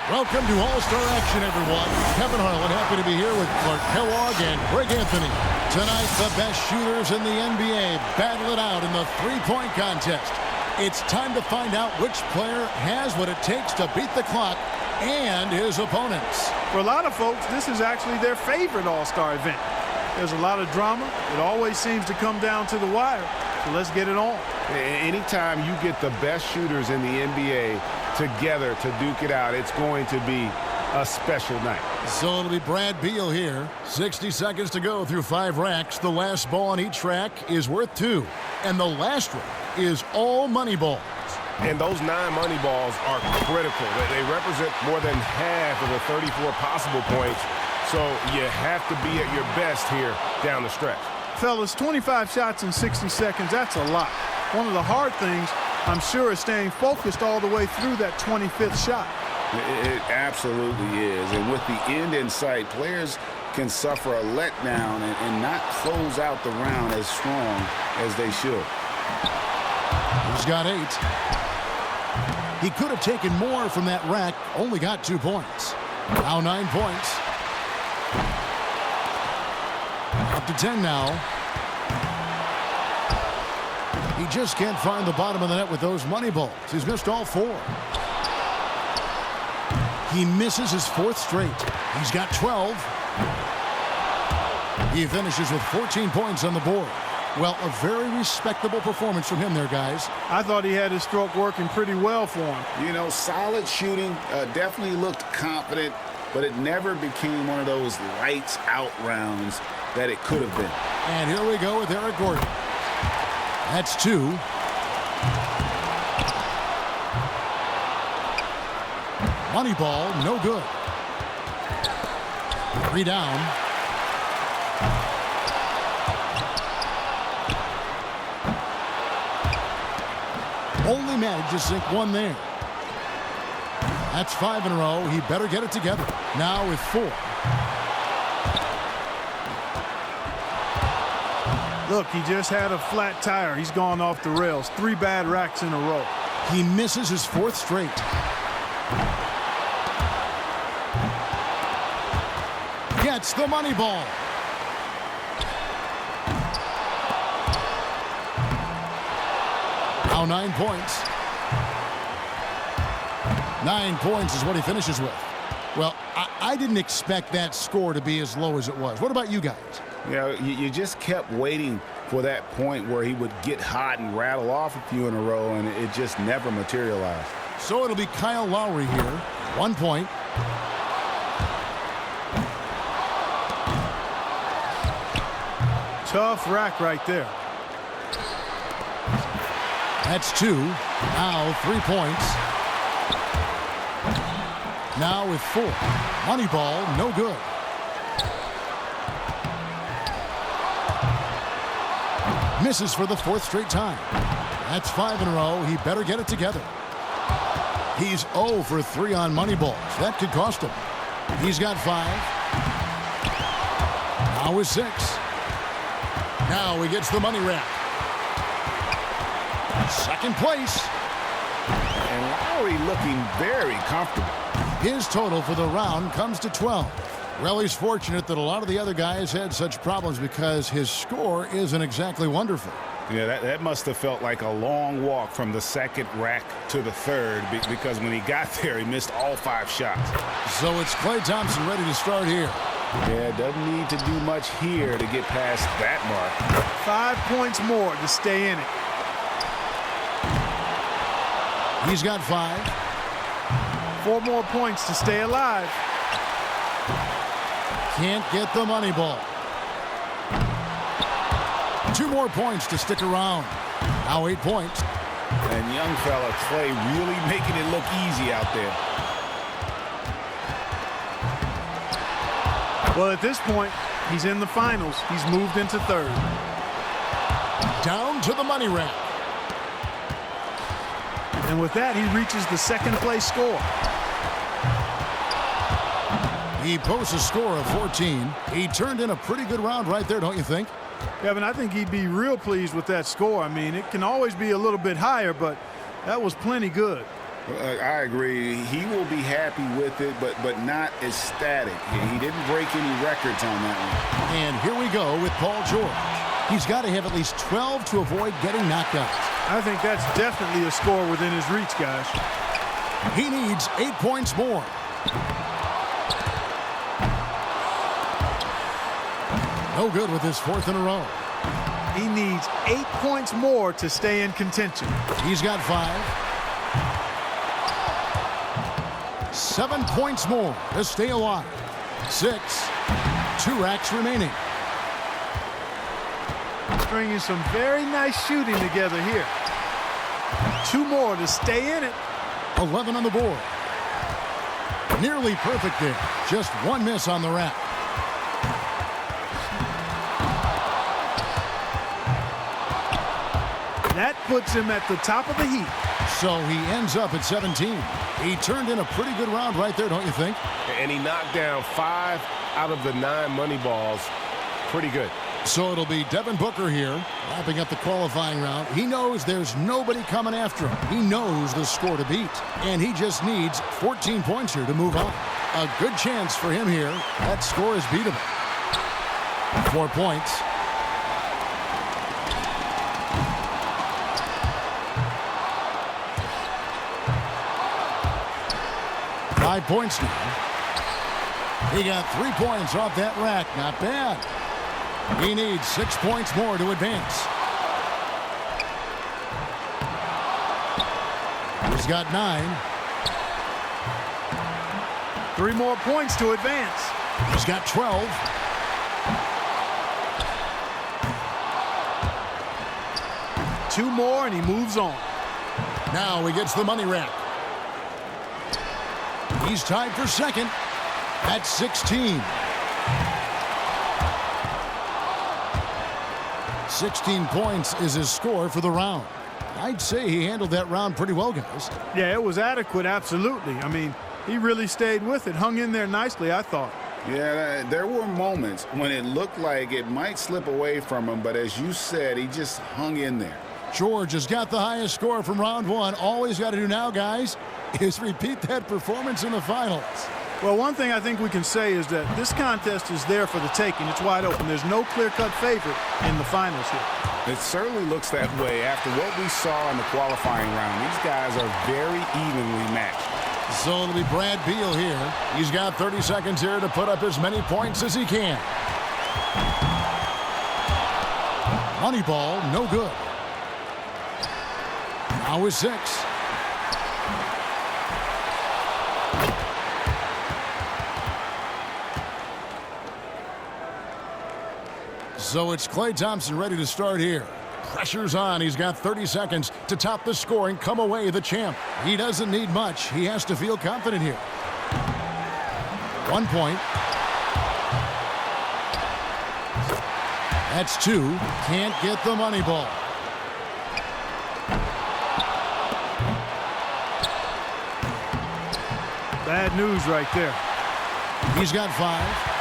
Welcome to All-Star Action, everyone. Kevin Harlan, happy to be here with Clark Kellogg and Greg Anthony. Tonight, the best shooters in the NBA battle it out in the three-point contest. It's time to find out which player has what it takes to beat the clock and his opponents. For a lot of folks, this is actually their favorite All-Star event. There's a lot of drama. It always seems to come down to the wire. So let's get it on. Anytime you get the best shooters in the NBA together to duke it out, it's going to be a special night. So it'll be Brad Beal here. 60 seconds to go through 5 racks. The last ball on each rack is worth 2. And the last rack is all money balls. And those 9 money balls are critical. They represent more than half of the 34 possible points. So you have to be at your best here down the stretch. Fellas, 25 shots in 60 seconds, that's a lot. One of the hard things, I'm sure, is staying focused all the way through that 25th shot. It absolutely is. And with the end in sight, players can suffer a letdown and not close out the round as strong as they should. He's got 8. He could have taken more from that rack, only got 2 points. Now 9 points. Up to 10 now. He just can't find the bottom of the net with those money balls. He's missed all 4. He misses his 4th straight. He's got 12. He finishes with 14 points on the board. Well, a very respectable performance from him there, guys. I thought he had his stroke working pretty well for him. You know, solid shooting, definitely looked confident, but it never became one of those lights out rounds that it could have been. And here we go with Eric Gordon. That's 2. Money ball, no good. 3 down. Only managed to sink 1 there. That's 5 in a row. He better get it together. Now with 4. Look, he just had a flat tire. He's gone off the rails. 3 bad racks in a row. He misses his 4th straight. Gets the money ball. Now 9 points. 9 points is what he finishes with. Well, I didn't expect that score to be as low as it was. What about you guys? Yeah, you just kept waiting for that point where he would get hot and rattle off a few in a row, and it just never materialized. So it'll be Kyle Lowry here. 1 point. Tough rack right there. That's 2. Now 3 points. Now with 4. Money ball, no good. Misses for the 4th straight time. That's 5 in a row. He better get it together. He's 0 for 3 on money balls. That could cost him. He's got 5. Now with 6. Now he gets the money rack. 2nd place. And Lowry looking very comfortable. His total for the round comes to 12. Well, he's fortunate that a lot of the other guys had such problems because his score isn't exactly wonderful. Yeah, that must have felt like a long walk from the 2nd rack to the 3rd because when he got there, he missed all 5 shots. So it's Klay Thompson ready to start here. Yeah, doesn't need to do much here to get past that mark. 5 points more to stay in it. He's got 5. 4 more points to stay alive. Can't get the money ball. 2 more points to stick around. Now 8 points. And young fella Klay really making it look easy out there. Well, at this point, he's in the finals. He's moved into 3rd. Down to the money rack. And with that, he reaches the 2nd place score. He posts a score of 14. He turned in a pretty good round right there, don't you think? Kevin, I think he'd be real pleased with that score. I mean, it can always be a little bit higher, but that was plenty good. I agree. He will be happy with it, but not ecstatic. He didn't break any records on that one. And here we go with Paul George. He's got to have at least 12 to avoid getting knocked out. I think that's definitely a score within his reach, guys. He needs 8 points more. No good with his 4th in a row. He needs 8 points more to stay in contention. He's got 5. 7 points more to stay alive. 6. 2 racks remaining. Stringing some very nice shooting together here. 2 more to stay in it. 11 on the board. Nearly perfect there. Just 1 miss on the rack. That puts him at the top of the heap. So he ends up at 17. He turned in a pretty good round right there, don't you think? And he knocked down 5 out of the 9 money balls. Pretty good. So it'll be Devin Booker here, wrapping up the qualifying round. He knows there's nobody coming after him. He knows the score to beat, and he just needs 14 points here to move on. A good chance for him here. That score is beatable. 4 points. Five points now. He got 3 points off that rack. Not bad. He needs 6 points more to advance. He's got 9. 3 more points to advance. He's got 12. Two more and he moves on. Now he gets the money rack. He's tied for second at 16. 16 points is his score for the round. I'd say he handled that round pretty well, guys. Yeah, it was adequate, absolutely. I mean, he really stayed with it, hung in there nicely, I thought. Yeah, there were moments when it looked like it might slip away from him, but as you said, he just hung in there. George has got the highest score from round 1. All he's got to do now, guys, is repeat that performance in the finals. Well, one thing I think we can say is that this contest is there for the taking. It's wide open. There's no clear-cut favorite in the finals here. It certainly looks that way after what we saw in the qualifying round. These guys are very evenly matched. So it'll be Brad Beal here. He's got 30 seconds here to put up as many points as he can. Money ball, no good. Now with 6. So it's Klay Thompson ready to start here. Pressure's on. He's got 30 seconds to top the score and come away the champ. He doesn't need much. He has to feel confident here. 1 point. That's 2. Can't get the money ball. Bad news right there. He's got 5.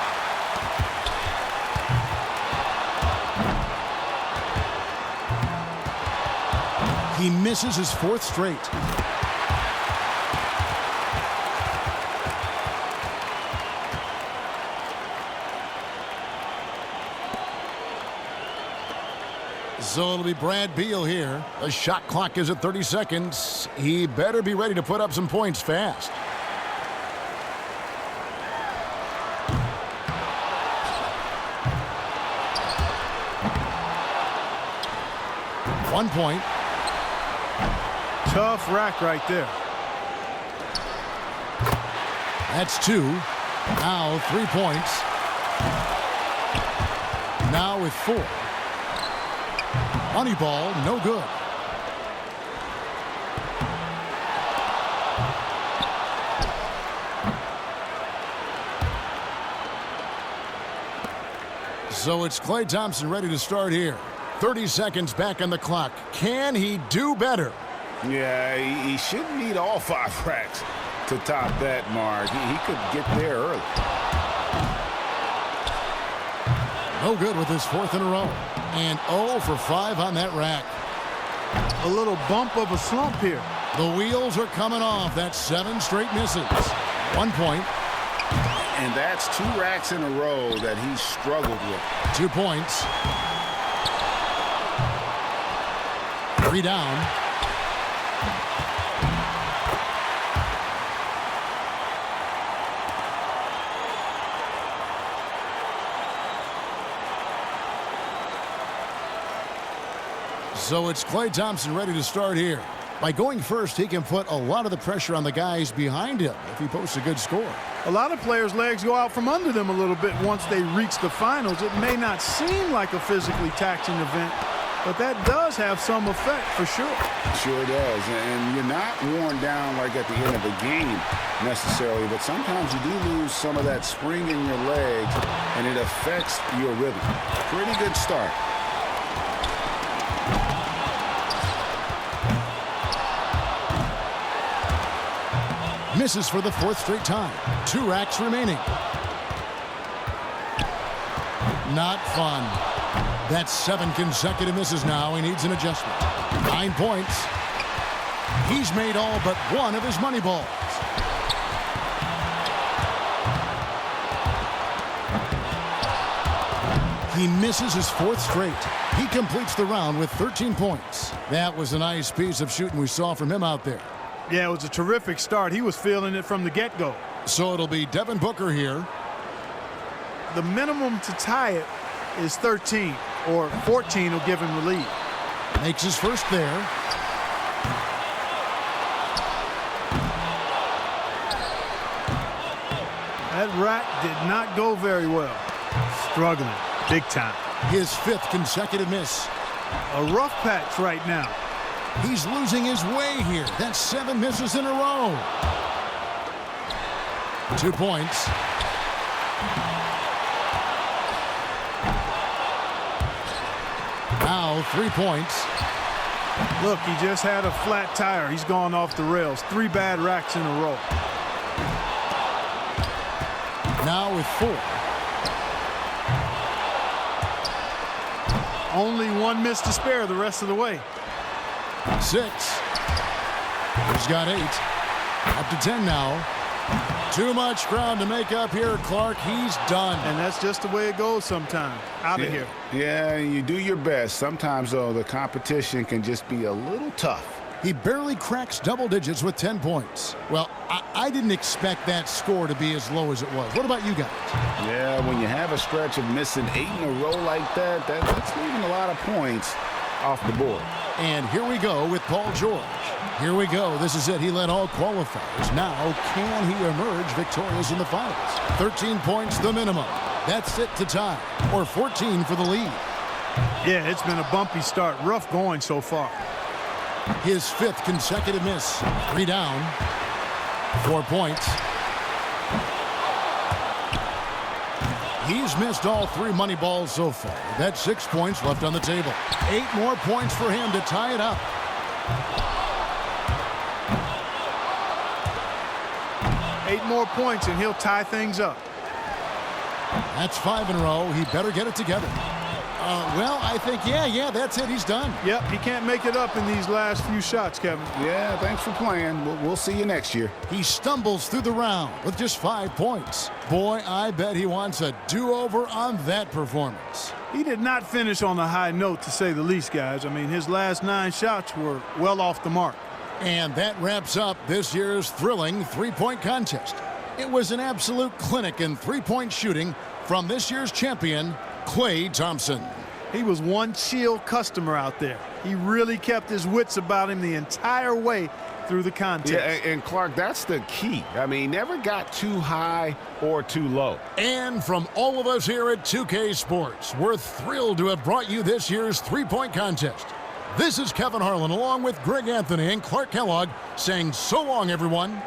He misses his 4th straight. So it'll be Brad Beal here. The shot clock is at 30 seconds. He better be ready to put up some points fast. One point. Tough rack right there. That's 2. Now 3 points. Now with 4. Money ball, no good. So it's Klay Thompson ready to start here. 30 seconds back on the clock. Can he do better? Yeah, he shouldn't need all 5 racks to top that mark. He could get there early. No good with his 4th in a row. And 0 for 5 on that rack. A little bump of a slump here. The wheels are coming off. That's 7 straight misses. 1 point. And that's 2 racks in a row that he struggled with. 2 points. 3 down. So it's Klay Thompson ready to start here. By going first, he can put a lot of the pressure on the guys behind him if he posts a good score. A lot of players' legs go out from under them a little bit once they reach the finals. It may not seem like a physically taxing event, but that does have some effect for sure. Sure does. And you're not worn down like at the end of a game necessarily, but sometimes you do lose some of that spring in your legs, and it affects your rhythm. Pretty good start. Misses for the 4th straight time. 2 racks remaining. Not fun. That's 7 consecutive misses now. He needs an adjustment. 9 points. He's made all but 1 of his money balls. He misses his 4th straight. He completes the round with 13 points. That was a nice piece of shooting we saw from him out there. Yeah, it was a terrific start. He was feeling it from the get-go. So it'll be Devin Booker here. The minimum to tie it is 13, or 14 will give him the lead. Makes his first there. That rack did not go very well. Struggling big time. His 5th consecutive miss. A rough patch right now. He's losing his way here. That's 7 misses in a row. 2 points. Now 3 points. Look, he just had a flat tire. He's gone off the rails. 3 bad racks in a row. Now with 4. Only 1 miss to spare the rest of the way. 6. He's got 8. Up to 10 now. Too much ground to make up here, Clark. He's done. And that's just the way it goes sometimes. Out of here. Yeah, you do your best. Sometimes, though, the competition can just be a little tough. He barely cracks double digits with 10 points. Well, I didn't expect that score to be as low as it was. What about you guys? Yeah, when you have a stretch of missing 8 in a row like that, that's leaving a lot of points off the board. And here we go with Paul George. Here we go. This is it. He led all qualifiers. Now, can he emerge victorious in the finals? 13 points the minimum. That's it to tie, or 14 for the lead. Yeah, it's been a bumpy start. Rough going so far. His 5th consecutive miss. 3 down. 4 points. He's missed all 3 money balls so far. That's 6 points left on the table. 8 more points for him to tie it up. Eight more points and he'll tie things up. That's 5 in a row. He better get it together. Well, I think, yeah, that's it. He's done. Yep, he can't make it up in these last few shots, Kevin. Yeah, thanks for playing. We'll see you next year. He stumbles through the round with just 5 points. Boy, I bet he wants a do-over on that performance. He did not finish on a high note, to say the least, guys. I mean, his last 9 shots were well off the mark. And that wraps up this year's thrilling 3-point contest. It was an absolute clinic in 3-point shooting from this year's champion, Klay Thompson. He was one chill customer out there. He really kept his wits about him the entire way through the contest. Yeah, and Clark, that's the key. I mean, never got too high or too low. And from all of us here at 2K Sports, we're thrilled to have brought you this year's 3-point contest. This is Kevin Harlan along with Greg Anthony and Clark Kellogg saying so long, everyone.